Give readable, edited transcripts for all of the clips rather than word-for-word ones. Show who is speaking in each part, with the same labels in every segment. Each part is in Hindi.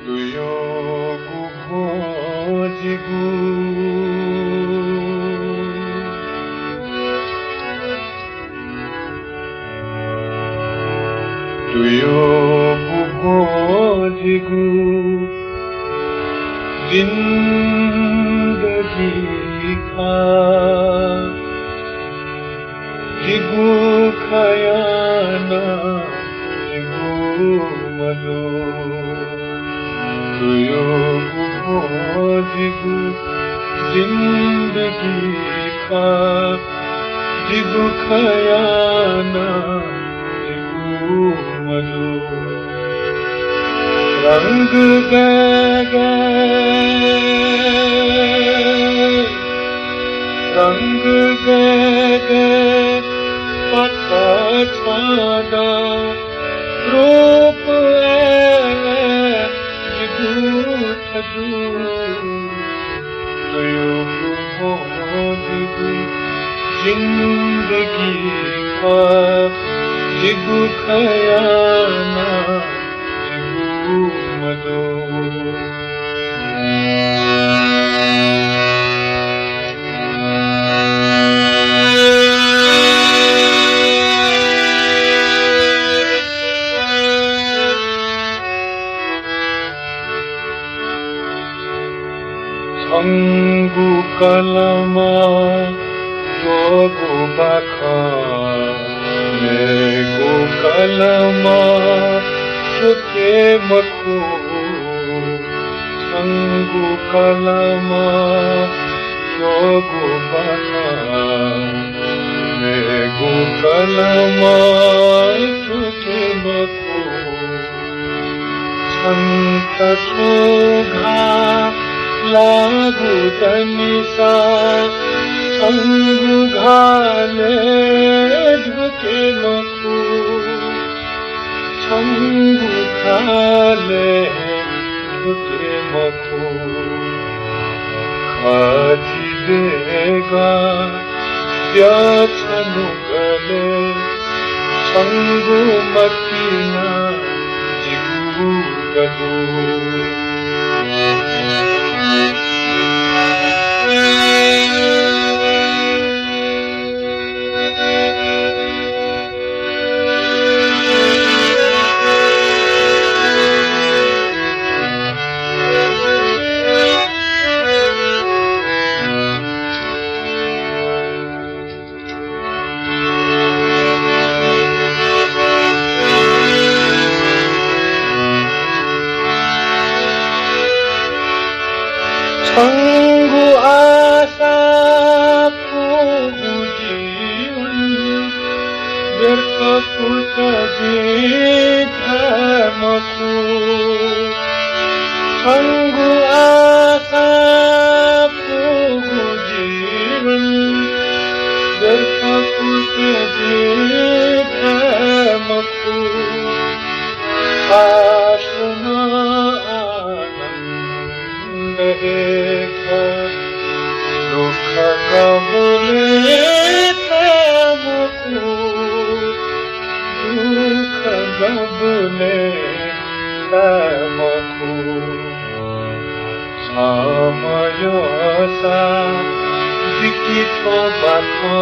Speaker 1: तुयोगु भोजिगु तुयोगु भोजिगु जिंदगी का जिगु खयाना जिगु मनो तुयोगु भोजिगु जिंदगी का जिगु खयाना जिगु मनो रंग गए रंग गए पता छाना रूप तुयोगु भोजिगु जिंदगी का जिगु खयाना जिगु मनो संगु कलमा जोगु बाखा मेगु कलमा चुके मखु संगु कलमा जोगु बाखा मेगु कलमा चुके मखु संत सुघा लागु तनिसा संगु घाले ढुके मखु संगु घाले ढुके मखु खाजी देगा याचनु गले संगु मकीना जिगु गदु संगु आशा पुजीवन व्यर्थ पुजीधमकु संगु आशा पुजीवन व्यर्थ पुजीधमकु आशुना दुख गबुले तमकु दुख गबुले तमकु समय सा जिकिथो बाखो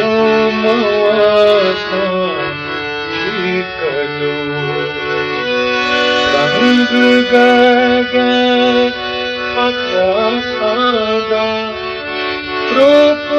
Speaker 1: उमवासा जिकदु रंग गए पता सादा रूप